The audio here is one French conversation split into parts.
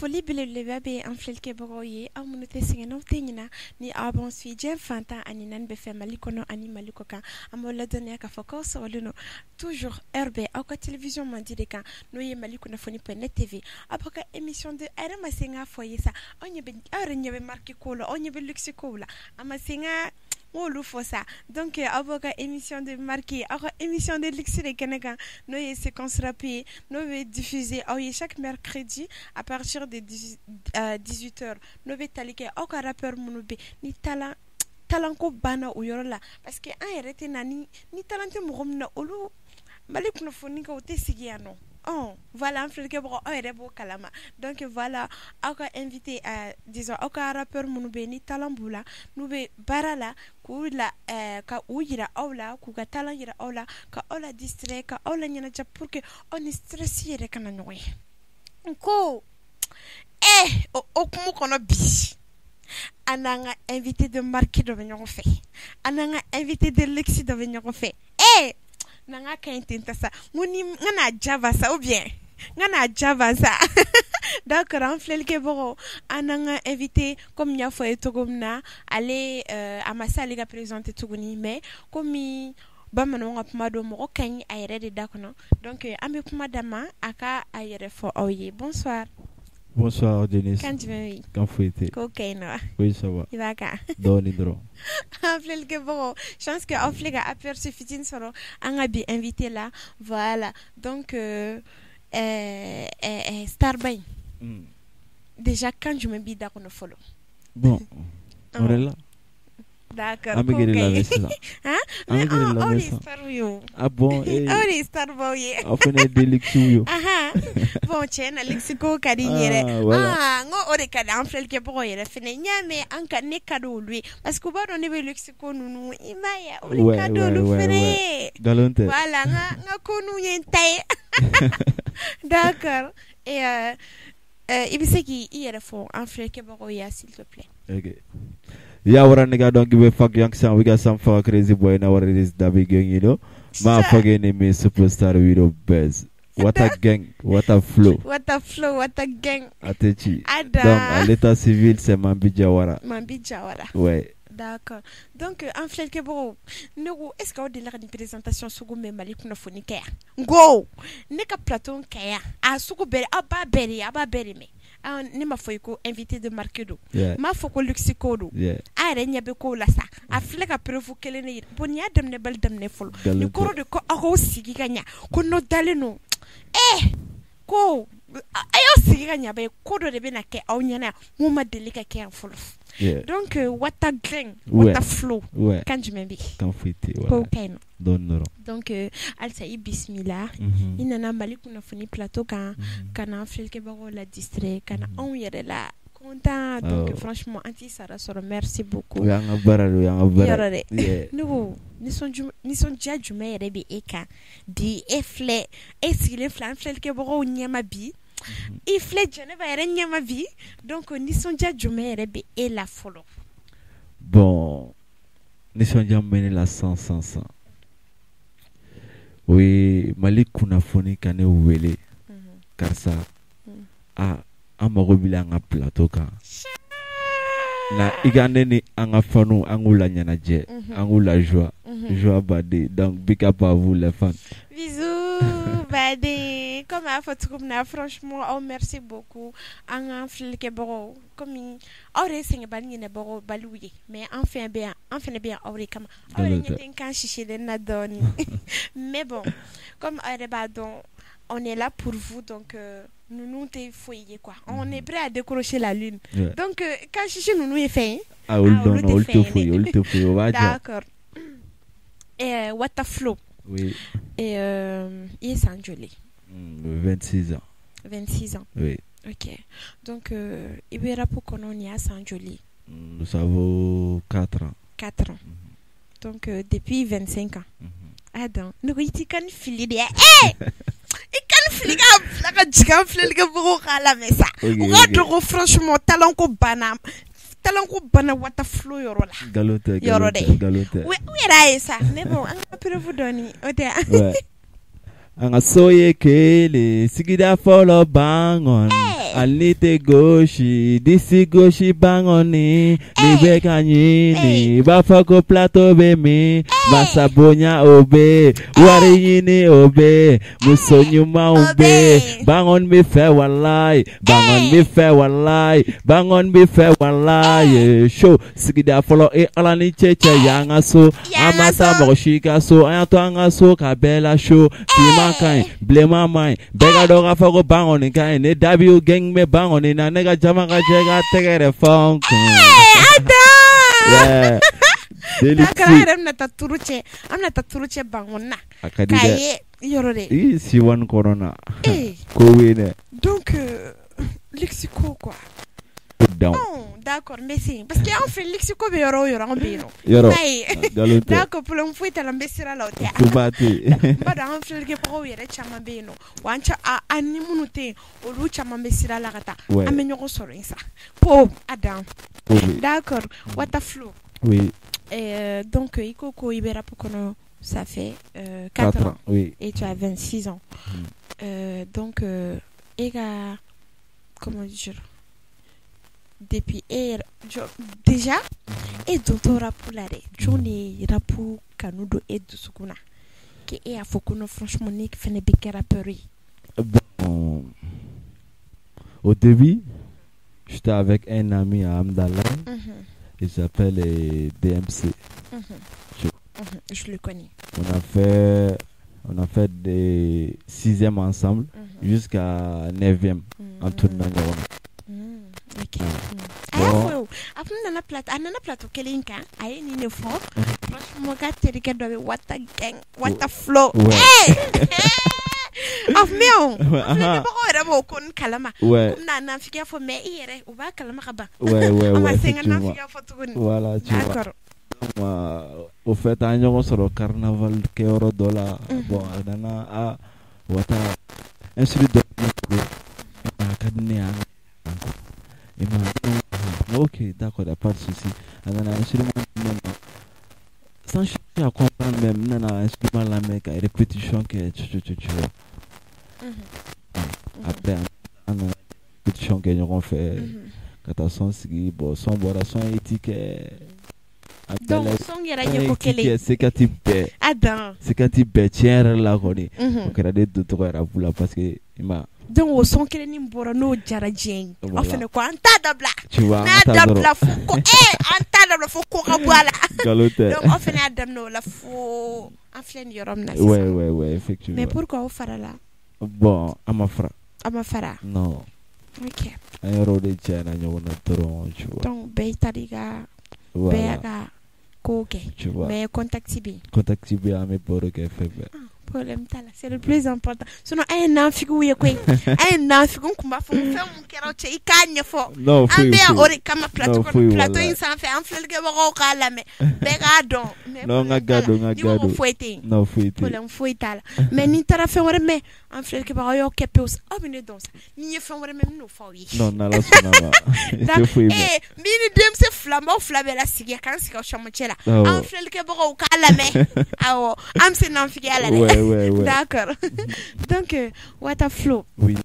foli belebeleba be an filɛlikɛbagaw ye aw minnu tɛ sɛgɛn n'aw tɛ ɲina ni aw b'an suit diɲɛ fantan ani naani bɛɛ fɛ Mali kɔnɔ ani Mali kɔ kan an b'aw ladɔnniya k'a fɔ k'aw sɔgɔlen don toujours heure bɛɛ aw ka télévision mandi de kan n'o ye Mali kunnafoni.net TV aw b'a ka émission de a yɛrɛ ma se n k'a fɔ ye sa aw yɛrɛ ɲɛ bɛ marque kow la aw ɲɛ bɛ luxe kow la a ma se n ka m'olu fɔ sa donc aw b'a ka émission de marque aw ka émission de luxe de kɛnɛ kan n'o ye séquence rap ye n'o bɛ diffuser aw ye chaque mercredi à partir de 18h n'o bɛ tali kɛ aw ka rappeur minnu bɛ ni talent ko banna o yɔrɔ la parce que an yɛrɛ tɛ na ni talent tɛ mɔgɔ min na olu Mali kunnafoni kan o tɛ sigi yan nɔ. Voilà, an filɛlikɛbagaw aw yɛrɛ b'o kalama donc voilà aw ka invité disons aw ka rappeur minnu bɛ ni talent b'u la n'u bɛ baara la ka u yira aw la k'u ka talent yira aw la ka aw la distraire ka aw la ɲɛnajɛ pour que aw ni stress yɛrɛ kana ɲɔgɔn ye ko o hukumu kɔnɔ bi an n'an ka invité de marque dɔ bɛ ɲɔgɔn fɛ an n'an ka invité de luxe dɔ bɛ ɲɔgɔn fɛ n'an ka kaɲi ten ta sa n ko ni n kana java sa ou bien n kana java sa d'accord an filɛlikɛbagaw an n'an ka invité comme n y'a fɔ ye cogo min na ale a ma se ale ka présenter tuguni mais comme bamananw ka kuma don mɔgɔ ka ɲi a yɛrɛ de da kɔnɔ donc an bɛ kuma d'a ma a ka a yɛrɛ fɔ aw ye bonsoir. Bonsoir Denise. Kan jumɛn bɛ Kan foyi tɛ. Ko kaɲi na wa? Oui ça va. I b'a kan. Dɔɔni dɔrɔn. An filɛlikɛbagaw chance que aw filɛ ka aperçu fitinin sɔrɔ an ka bi invité la voilà donc Starba in déjà kan jumɛn b'i da kɔnɔ fɔlɔ? Bon on est là. D'accord. An bɛ gɛrɛ lamɛn sisan. An bɛ gɛrɛ lamɛn sisan. Aw de ye star ye o. Ah bon. Aw de ye starbaw ye. Aw fana ye des luxe ye. Bon tiɲɛ na luxe ko ka di n yɛrɛ. N ko o de ka di an filɛlikɛbagaw yɛrɛ fɛnɛ n y'a mɛn ne ka di olu ye parce que u b'a dɔn ne bɛ luxe ko ninnu i m'a ye olu ka di olu fɛnɛ ye. Nkalon tɛ. Voilà n ka ko ninnu ye n ta ye. D'accord i bɛ se k'i yɛrɛ fɔ an filɛlikɛbagaw ye s'il te plaît. Okay. Ya wara nigga don't give a fuck young son. We got some fuck crazy boy now. What it is that we gang, you know? My fucking name is Superstar Widow Bez. What a gang, what a flow. What a flow, what a gang. Atechi. Ada. Donc, à l'état civil, c'est Mambi Jawara. Mambi Jawara. Ouais. D'accord. Donc, en fait, est-ce que vous avez une présentation sur le Mali kunnafoni kaya? Go! Neka plateau kaya. A suku beri, aba beri me. Ne ma fɔ ko invité de marque do m'a fɔ ko luxe ko do a yɛrɛ ɲɛ bɛ ko la sa a filɛ ka preuve kelen ne yira bon ni y'a daminɛ bali daminɛ fɔlɔ ni kɔrɔ de ko aw k'aw sigi ka ɲa ko n'o dalen no ko a y'aw sigi ka ɲa bɛ ko dɔ de bɛ na kɛ aw ɲɛna yan mun ma deli ka kɛ yan fɔlɔ donc what a gang what a flow kan jumɛn bɛ kan foyi tɛ ko ka ɲi nɔ donc halisa i bisimila i nana Mali kunnafoni plateau kan ka na an filɛlikɛbagaw la distraire ka na anw yɛrɛ la content donc franchement an t'i sara sɔrɔ merci beaucoup. O y'an ka baara de y'an ka baara yɔrɔ dɛ ne ko nisɔndiya jumɛn yɛrɛ bɛ e kan bi e filɛ e sigilen filɛ an filɛlikɛbagaw ɲɛma bi i filɛ Jɛnɛba yɛrɛ ɲɛma bi donc nisɔndiya jumɛn yɛrɛ bɛ e la fɔlɔ? Bon nisɔndiya min bɛ ne la san o ye Mali kunnafoni ka ne wele karisa an mago b'i la an ka plateau kan na i ka ne ni an ka fanu an k'u la ɲɛnajɛ an k'u la joie baden donc big up à vous les fans. Bisous baden comme a fɔ cogo min na franchement aw merci beaucoup an ka filɛlikɛbagaw comme aw de ye sɛgɛnbali ɲinɛbagaw baliw ye mais an fɛnɛ bɛ yan aw de kama aw yɛrɛ ɲɛ tɛ n kan sisilen na dɔɔni mais bon comme aw yɛrɛ b'a dɔn on est là pour vous donc nous tɛ foyi ye quoi on est prêt à décrocher la lune donc kan sisi ninnu ye fɛn ye olu tɛ foyi o b'a jɔ. D'accord what a flow. Oui. Et il est sans joli. 26 ans. 26 ans. Oui. Ok. Donc, il verra pour qu'on y a sans joli. Nous avons 4 ans. 4 ans. Donc, depuis 25 ans. Adam, nous avons dit qu'on fili de. Il can fili ka jigan filɛ ka bɔ kala mais ça. On a droit franchement talent ko bana wata flow yɔrɔ la. Galopé. Yɔrɔ dɛ. Oui, yɛrɛ ye sa. Mais bon, an ka preuve dɔɔni o tɛ. anga soye kele sigida follow bangon alite goshi disi goshi bangoni libe kanyini bafako plato be mi masabonya obe wari yini obe musonyuma obe bangon mi fe walai bangon mi fe walai bangon mi fe walai show sigida follow e alani cheche yanga so amasa moshika so ayanto anga so kabela show pima kai blema mai bega doga fako bangon kai ne w gang me bangon na nega jama ga jega tegere funk yeah Dakara amna taturuche bangona kaye yorore si wan corona ko wene donc lexico quoi non d'accord mais c'est parce que en fait lexico be yoro en bino d'accord pour le fouet la mbesira la hotel bada en fait que pro yere chama bino wancha animunute olu chama mbesira la gata amenyo ko soro insa po adam d'accord what a flow oui donc Ikoko Ibera Pokono ça fait 4 ans oui. Et tu as 26 ans donc ega comment dire depuis déjà et d'autres rapulare Johnny rapu kanudo et de sukuna qui est à Fokuno franchement ni fait ne big rapperie. Bon au début j'étais avec un ami à Amdala. Il s'appelle DMC. Je le connais. On a fait des 6e ensemble jusqu'à 9e en tournant. Ok. Bon. Après on a plateau kelinka ayi ni ne fo. Franchement gâté do what a gang, what a flow. Of me on. Ne ba ko rabo kun kalama. Na fikia fo me ire u ba kalama ka ba. Ouais. Voilà, tu vois. D'accord. Au fait on sort au carnaval que euro dollar. Bon, dana wata instruit de académie. Ok, d'accord, il n'y a pas de souci. Alors, instrument sans chercher à comprendre même, non, instrument la mec, répétition que tu vois. Après, on a répétition que nous avons fait. Quand on son bon, son boisson étiquette. Donc, son yera kokele. C'est quand tu paie. Adam. C'est quand tu paie, tiens, là, on est. Donc, il y a des deux trois là parce que il m'a. Donc au son kele ni mbora no jara jeng ofene ko anta dabla tu vois na dabla fuko anta dabla fuko kabwala galote donc ofene adam no la fo aflen yorom na ouais effectivement mais pourquoi au fara là bon amafra non ok ayro de chena nyona tron tu vois donc beitariga beaga koke mais contact bi ame boro ke febe problème tala c'est le plus important sinon un nafigu ye kwe un nafigu kumba fo fem kero che ikanye fo ambe ori kama plateau insan fait en flelge bo kala me bega don non ngagado non foueté problème fouetala mais ni tara fe wore me en flelge bo yo kepos abine don ça ni ye fe wore me no fo wi non na la sona ba bini dem se flambo flavela sigia kan sika chamochela en flelge bo kala me awo am se nan figi ala ouais. D'accord. Donc, what a flow. Oui.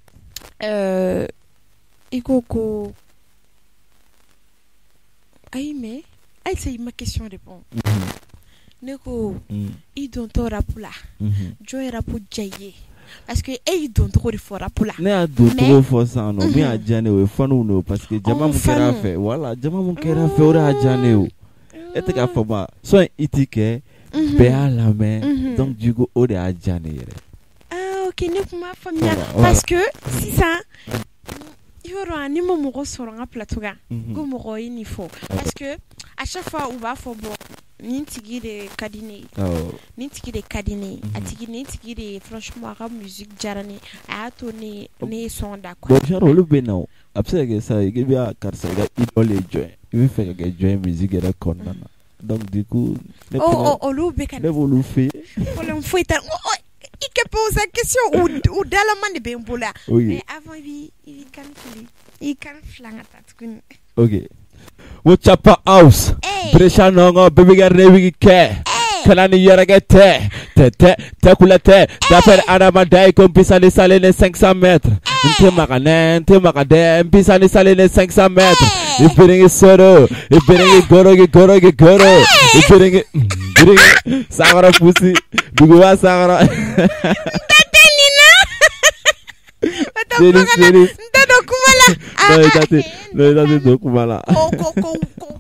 Ikoko. Aïe, mais. Aïe, c'est ma question répond. Neko, ils dont on rapula. Joy rapu jaye. Parce que ils dont on refort rapula. Ne a d'autres fois ça non. Mais à Jane we fanu no parce que jama mon kera fait. Voilà, jama mon kera fait ora à Jane. Et te ka fama. Soit itike. Béa la main, donc du coup, on est à Janeiro. Ah, ok, ne pas ma famille. Parce que si ça, il y aura un numéro sur un plateau. Il faut. Parce que à chaque fois, on va faire bon. Nintigi de kadine, nintigi de kadine, atigi nintigi de franchement rap musique jarani, a tourné ne son d'accord. Bon, genre le bénin, après que ça, il y a car ça, il doit les jouer. Il veut faire que jouer musique et la condamne. Donc du coup, le bécan. Ne vous le fait. Pour le fouet. Il te pose la question ou dans la main de Bembola. Mais avant il can flangatat. Ok. What's up house? Brescia nongo baby garne wiki ke. Kanani Yaragate, Tete, Tekulate, Daper Adamadai, Pisani Salene 500 mètres. Nte Makade, Pisani Salene 500 mètres. You bring it solo, you bring it goro, you bring it Sagara Pussy, Bugua Sagara.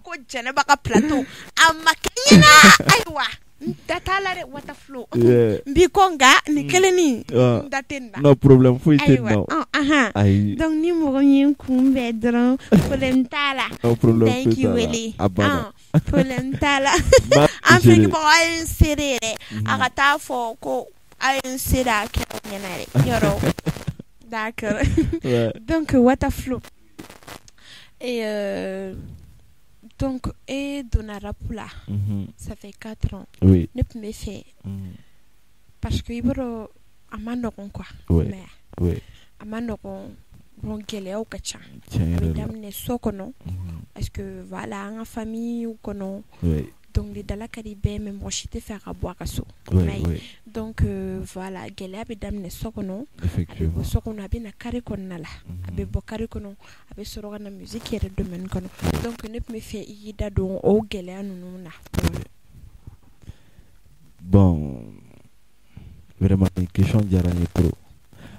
Ko jene baka plateau amakenya aywa datala re water flow bikonga ni keleni datenda no problem fu itendo donc ni mo yin kumbe dron problem tala no problem thank you really problem tala am fiki bo ay serere akata fo ko ay sera kenere yoro d'accord donc water flow et donc, et Donarapula, ça fait 4 ans. Oui. Ne peut me faire. Parce que il y a un mandoron quoi. Oui. Oui. Un mandoron, bon, gueule au kacha. Mesdames ne sont non. Est-ce que voilà, en famille ou non. Oui. Donc, les dans la Caribé, mais moi, je te faire à boire à ça. Donc, voilà, gueule à mesdames ne sont non. Effectivement. Ce qu'on a bien à carré qu'on a là. Avec Bokari qu'on avec ce la musique qui est le domaine qu'on donc ne peut me faire y d'adon au gueule à nous. Bon, vraiment, une question d'arranger pro.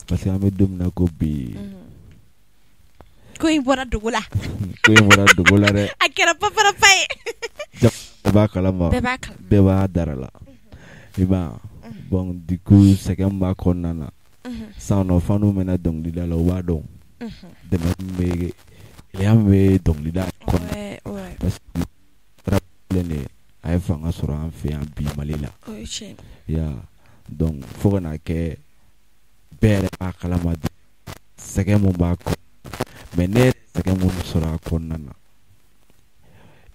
Parce que mes deux n'a copié. Quoi voilà de gola. Quoi voilà de gola. A quel pas para paye. Beba darala. Iba bon du coup c'est comme ma konana. Ça on fait nous maintenant donc il a le wadon. De même il y a mais donc il a ouais. Parce que rappelez ay fanga sura en fait en bi malila. Oui, chez. Ya donc faut qu'on a que bere akala ma c'est que mon ba ko. Mais ne c'est que mon sura konana.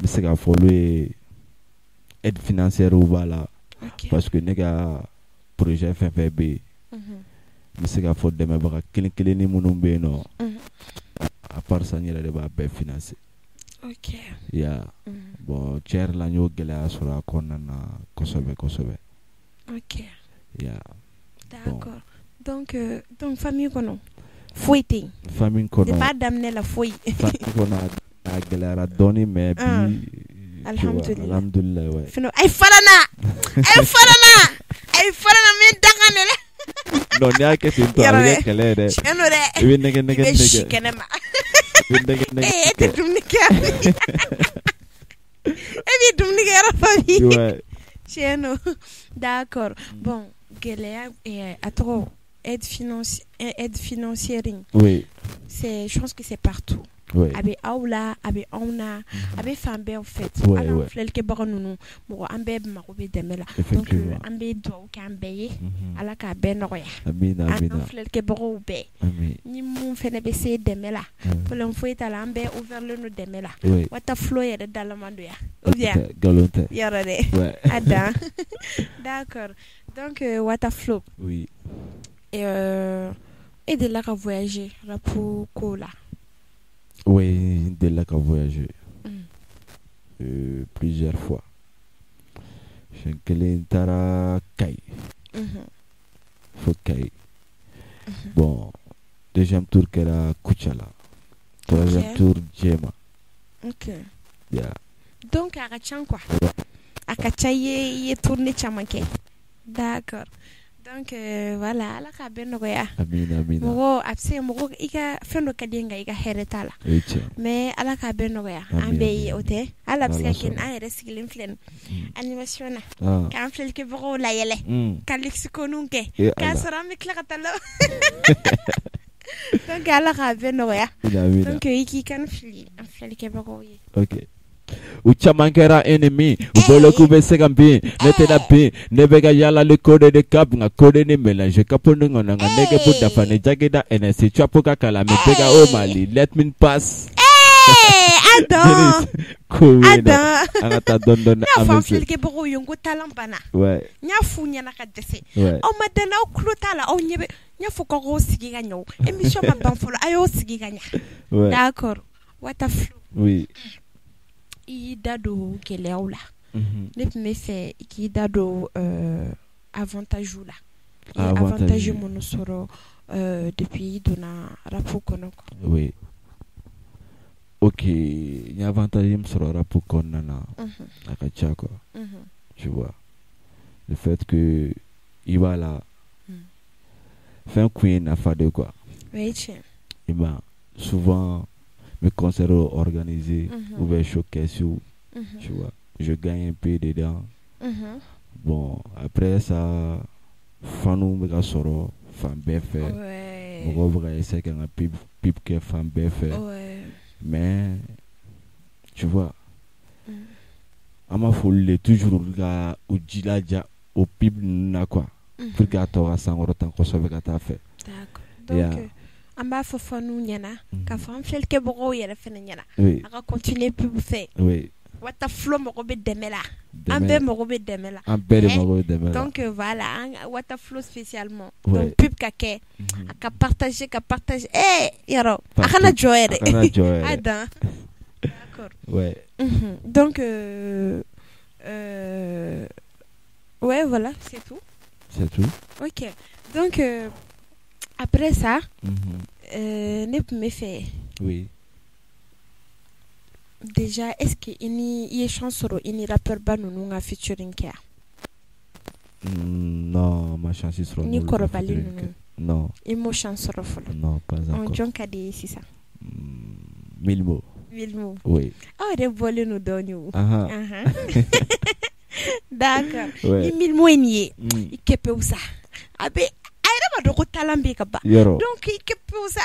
Mais c'est qu'à follow aide financière ou voilà parce que les gars projet FFB mais c'est qu'à faut demain baka kelen ni munumbe no à part ça ni la de ba financer OK ya bon cher la nyo gela sura konana kosobe OK ya d'accord donc famille kono fouité famille kono c'est pas d'amener la fouille famille kono a gela doni mais bi alhamdulillah ouais fino ay farana men dangane le non ni ake tinto avec kele de cheno de ibi nege chikenema te dumni kabi ebi dumni gara fabi ouais cheno d'accord bon gelea à trop aide financière oui c'est je pense que c'est partout. Oui. Abe aula abe ona abe fambe en fait alors flel ke baranunu mo ambe mako be demela donc ambe do kan beye ala ka be noya amina flel ke baro be ni mun fene be se demela polon foita la ambe ouvert le no demela wata flow ya de dalamando ya ou bien galonte yara de ada d'accord donc wata flow oui et de là à voyager pour cola. Oui, de là qu'à voyager plusieurs fois. Je suis tara kai. Faut kai. Bon, deuxième tour qu'era Kuchala. Troisième tour Jema. OK. Yeah. Donc à Rachan quoi. À Kachaye tourné chamanke. D'accord. Donc voilà, la ka benno ya. Amina. Mogo abse mogo ika fendo kadinga ika heretala. Mais ala ka benno ya. Ambe ote. Ala abse ken ay resiglim flen. Animation na. Kan flel ke bro la yele. Kan lexiko nunke. Kan sara mi klakatalo. Donc ala ka benno ya. Donc iki kan flel ke bro yi. OK. Uchamankera enemy ubolo kubese kambi netela bi nebega yala le code de cap nga code ni mélange kaponunga nga nege buda fane jageda NC chapoka kala mepega o mali let me pass Adam anata don amese ke boko yongo talambana ouais nya funya na kadese o madana o klotala o nyebe nya fuko go sigi ganyo emission ma banfolo ayo sigi ganya d'accord what a flow oui i dado keleaula ne tun bɛ fɛ I k'i da don avantage la avantage minnu sɔrɔ depuis I donna rap kɔnɔ quoi. Oui. Ok, il y a avantage min sɔrɔ rap kɔnɔna na a ka ca quoi. Tu vois, le fait que I b'a la fɛn kun ye nafa de quoi. Oui, tiɲɛ. I m'a souvent mes concerts organisés ou bien showcase, tu vois, je gagne un peu dedans. Bon, après ça, fanu bɛ ka sɔrɔ fan bɛɛ fɛ. Mɔgɔw bɛ ka essayer ka n ka pip kɛ fan bɛɛ fɛ. Mais tu vois, an b'a fɔ le toujours ka u jilaja o pip ninnu na quoi. Pour que a tɔ ka sankɔrɔta kosɛbɛ ka taa fɛ. D'accord. Donc an b'a fɔ fanu ɲɛna ka fɔ an filɛlikɛbagaw yɛrɛ fɛnɛ ɲɛna a ka continuer pub fɛ. Oui. Wata Flow mago bɛ dɛmɛ la. An bɛɛ mago bɛ dɛmɛ la. An bɛɛ de mago bɛ dɛmɛ la. Donc voilà, Wata Flow spécialement. Donc pub ka kɛ a ka partager yɔrɔ a kana jɔ yɛrɛ. A kana jɔ yɛrɛ. A dan. D'accord. Ouais. Donc ouais, voilà, c'est tout. C'est tout. Ok. Donc après ça, ne tun bɛ fɛ. Oui. Déjà, est-ce que I ye chance sɔrɔ I ni rappeur ba ninnu ka featuring kɛ? Non, ma chance sɔrɔ. Ni kɔrɔbalen ninnu. Non. I m'o chance sɔrɔ fɔlɔ. Non, pas encore. Jɔn ka di ye sisan? Milmo. Milmo. Oui. Aw yɛrɛ bɔlen no dɔɔni o. D'accord. Ni Milmo ye nin ye, I kɛpɛw sa. A yɛrɛ ma dɔn ko talent bɛ ka ban. Donc I kɛpɛw sa.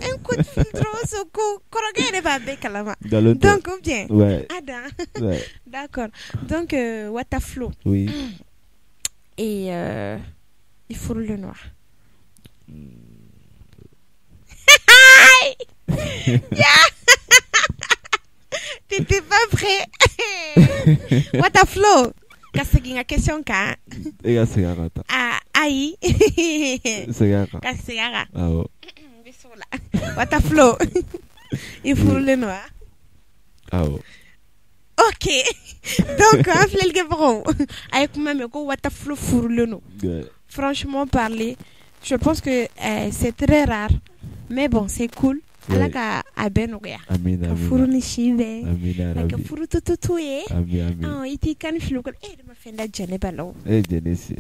Un coup de fil dɔrɔn so ko kɔrɔkɛ yɛrɛ b'a bɛɛ kalama. Donc ou bien. Ouais. Adam. D'accord. Donc Wata Flow. Oui. Et il faut le noir. T'étais pas prêt. Wata Flow. Kasegi nga question ka. Ega segara ta. Ayi. Segara. Kasegara. Ah. Bisola. Wata Flow. Il faut le noir. Ah. Ok. Donc un flelge bro. Avec même ko Wata Flow pour le no. Franchement parler, je pense que c'est très rare. Mais bon, c'est cool. Ala ka abenoya. Amina. Furu ni shibe. Amina rabi. Ka furu tutuye. Amina. Iti kan filo ko dama fenda jane balaw. Jenesi.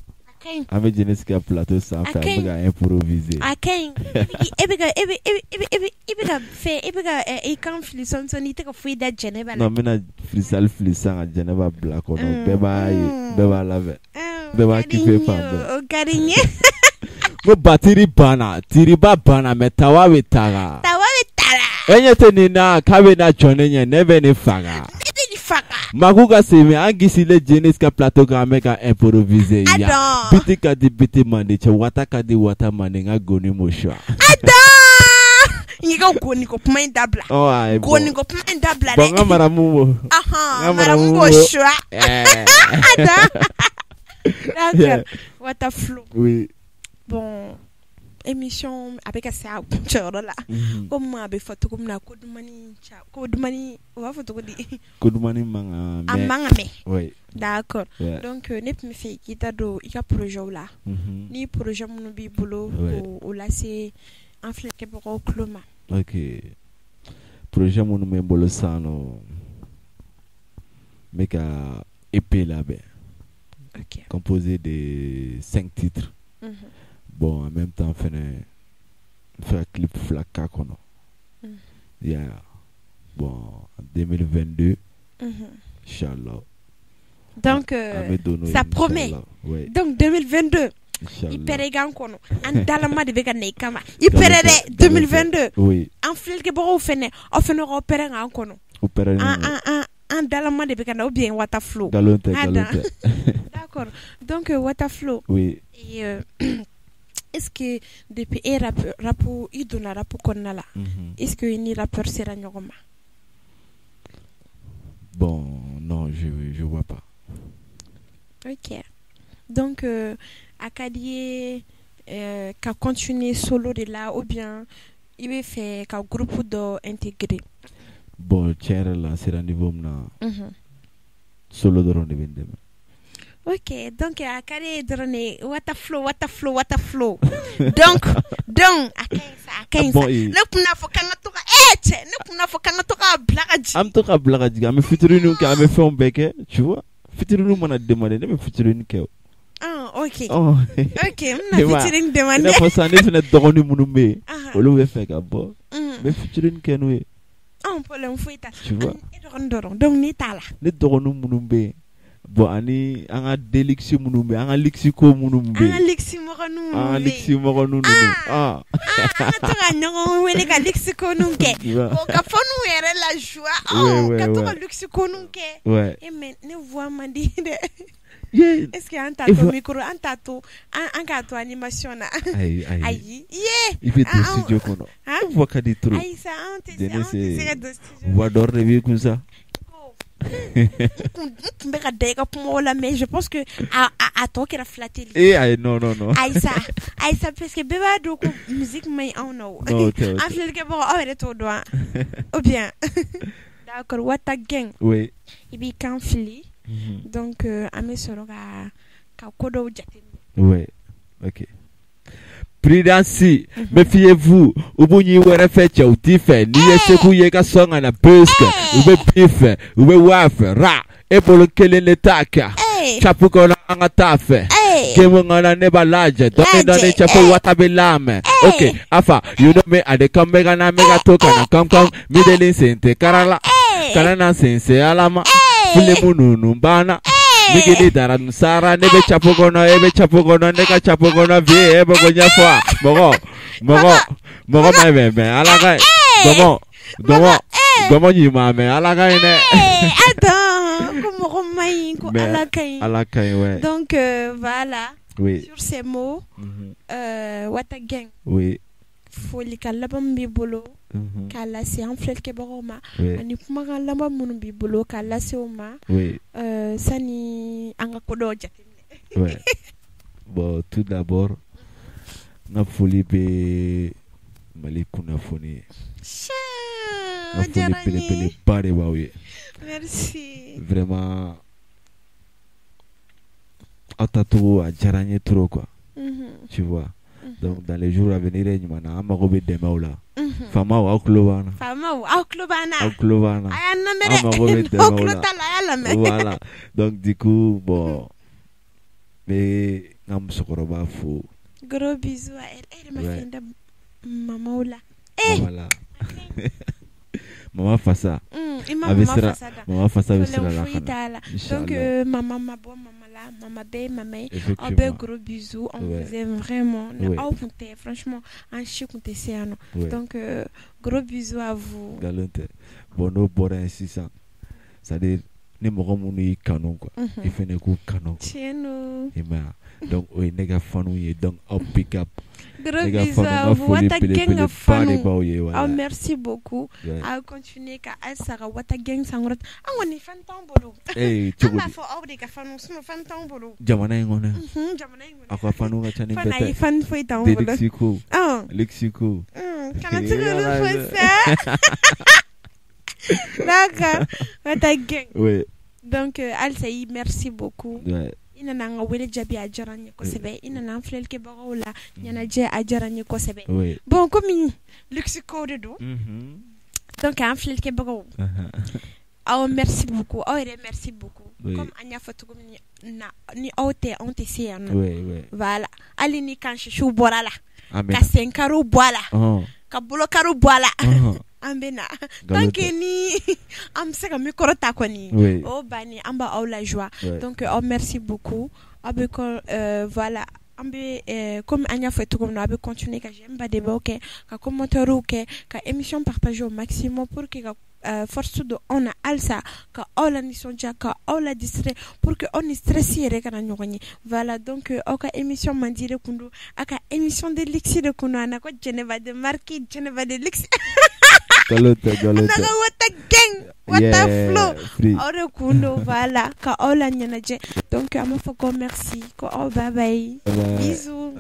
Ame Jenesi ka plateau sans faire bega improviser. Akain. Ebega fe e kan fili son ite ka fuida jane balaw. Non, mena frisal flisa jane ba black ono. Beba lave. Beba kife fa. O garinye. Mo batiri bana, tiriba bana me tawa we tara. Enyete ni na kabe na chone nye nebe ni faga. Makuka seme angisi le Jenesi ka plateau ka meka improviser ya. Biti ka di biti mande che wata ka di wata mande nga goni moshwa. Ngiga goni ko puma indabla. Oh ai. Goni ko puma indabla. Bonga maramu. Aha. Maramu moshwa. D'accord. Wata Flow. Oui. Bon, émission avec ça là. Comme avec photo comme na kodumani on va photo di. Kodumani manga. Manga. Oui. D'accord. Donc ne me fait kita do ika projet là. Ni projet mon bi bolo ou là c'est en fait que pour cloma. OK. Projet mon me bolo sano. Meka EP là ben. OK. Composé de 5 titres. Bon, en même temps, faire un clip flaka kono. Yeah. Bon, en 2022, Inch'Allah. Donc, ça promet. Ouais. Donc, 2022. Il perd kono. En dalama de vega neikama. Il perd 2022. Oui. En fil que bon, on fait opérer en kono. Opérer. En dalama de vega ou bien Wata Flow. Galonte. D'accord. Donc, Wata Flow. Oui. Et est-ce que depuis un rapport, il donne un rapport qu'on a là, est-ce que ni rappeur sera nyogoma? Bon, non, je vois pas. Ok. Donc, Akadie, qu'a continué solo de là, ou bien il veut faire qu'un groupe d'intégrer? Bon, tiens, là, c'est un niveau maintenant. solo dɔrɔn de bɛ n dɛmɛ. Ok, donc a kare drone what a flow donc a kain sa ne kunna fo kan to ka ne kunna fo kan to ka blagaji am to ka blagaji am fitrini ke am fɛnw bɛɛ kɛ tu vois fitrini mana demander ne bɛ fitrini kɛ. Ok na fitrini demander ne fɔ sa ne fɛnɛ dɔgɔnin minnu bɛ yen olu bɛ fɛ ka bɔ bɛ fitrini kɛ n'u ye. Problème foyi ta tu vois donc ni ta la ne dɔgɔnin minnu bɛ yen bon ani an ka delixi minnu bɛ an ka lixiko minnu bɛ an ka lixi mɔgɔ ninnu an ka to ka ɲɔgɔn wele ka lixiko ninnu kɛ ka fɔ n'u yɛrɛ la joie ka to ka lixiko ninnu kɛ mais ne voix man di dɛ. Est-ce que an t'a to micro an t'a to an k'a to animation na ayi i bɛ to studio kɔnɔ voix ka di trop ayi sa an tɛ se ka don studio voix d'or de b'i kun sa. Tun bɛ ka da i ka kumaw la mais je pense que a tɔ kɛra flateli. Ayi non Aïssa parce que bɛɛ b'a dɔn ko musique man ɲi anw na o an filɛlikɛbagaw aw yɛrɛ t'o dɔn ou bien d'accord Wata Gang i b'i kan fili donc an bɛ sɔrɔ ka ko dɔw jateminɛ. Ok. Prudence, méfiez-vous. U b'u ɲi wɛrɛ fɛ cɛw t'i fɛ. N'i ye seko ye ka sɔn ka na puisque u bɛ bin fɛ, u bɛ wa fɛ, ra. E bolo kelen de t'a kɛ. Chapu kɔnɔ an ka t'a fɛ. Game ŋana ne b'a lajɛ. Dɔɔni chapu Wata bɛ lamɛn. Ok, afa, you know me a de kan bɛ ka na mɛ ka to ka na kam mideli sen tɛ karala. Kana na sen se alama. Filemu nunu bana. Migini dara nusara ne be chapo kono e be chapo kono ne ka chapo kono vie e be gonya fwa mogo mai me ala kai gomo ni ma me ala kai ne attends ko mogo mai ko ala kai ouais donc voilà sur ces mots Wata Gang foli ka laban b'i bolo k'a lase an filɛlikɛbagaw ma ani kumakan laban minnu b'i bolo k'a lase o ma sani an ka ko dɔw jateminɛ. Bon tout d'abord n ka foli bɛ Mali kunnafoni ye. N ka foli belebeleba de b'aw ye. Merci. Vraiment aw tacogo a diyara n ye trop quoi. Tu vois. Donc dans les jours à venir ɲumana an mago bɛ dɛmɛw la. Faamaw aw tulo b'an na. Faamaw aw tulo b'an na. Aw tulo b'an na. A y'an lamɛn dɛ. An mago bɛ dɛmɛw la. A y'a lamɛn. Voilà. Donc du coup bon n bɛ n ka musokɔrɔba fo. Gros bisous à elle. Elle m'a fait da mamaw la. Voilà. Mama Fasa. Mama Fasa bɛ sira la kana. Donc maman ma bɔ mama la, mama bɛ mama ye. Aw bɛ gros bisous. On vous aime vraiment. Aw kun tɛ franchement an si kun tɛ se yan nɔ. Donc gros bisous à vous. Nkalon tɛ. Bon n'o bɔra yen sisan c'est-à-dire ni mɔgɔ minnu y'i kanu quoi i fɛnɛ k'u kanu. Tiɲɛ don. I m'a ye donc o ye ne ka fanu ye donc aw pick up. Gros bisous à vous. Wata Gang ka fanu. Aw merci beaucoup. Aw continuer ka alisa ka Wata Gang sankɔrɔta. An kɔni fɛn t'anw bolo. An b'a fɔ aw de ka fanu sinon fɛn t'anw bolo. Jamana in kɔnɔ. Jamana in kɔnɔ. Aw ka fanu ka ca ni bɛɛ tɛ. Fana ye fan foyi t'anw bolo. Lexiko. Kana se k'olu fɔ sa. D'accord. Wata Gang. Oui. Donc alisa i merci beaucoup. Ouais. I nana an ka wele jaabi a diyara n ye kosɛbɛ. I nana an filɛlikɛbagaw la ɲɛnajɛ a diyara n ye kosɛbɛ. Bon komi Lexiko de don. Donc an filɛlikɛbagaw. Aw merci beaucoup. Aw yɛrɛ merci beaucoup. Comme an y'a fɔ cogo min na ni aw tɛ anw tɛ se yan nɔ. Voilà. Hali ni kan sisiw bɔra la. Ka senkariw bɔ a la. Ka bolokariw bɔ a la. An bɛ na tant que ni an bɛ se ka micro ta kɔni o banni an b'a aw la joie donc aw merci beaucoup aw bɛ voilà an bɛ comme an y'a fɔ cogo min na aw bɛ continuer ka j'aime badebaw kɛ ka commentaires kɛ ka émission partager au maximum pour que ka force do anw na halisa ka aw la nisɔndiya ka aw la distrait pour que aw ni stress yɛrɛ kana ɲɔgɔn ye voilà donc aw ka émission man di de kun don aw ka émission de luxe de kun don a na ko Jɛnɛba de marque Jɛnɛba de luxe. Galota. Wata Gang, Wata Flow. Aw de kun don voilà ka aw la ɲɛnajɛ donc an b'a fɔ ko merci ko aw bye bye bisous.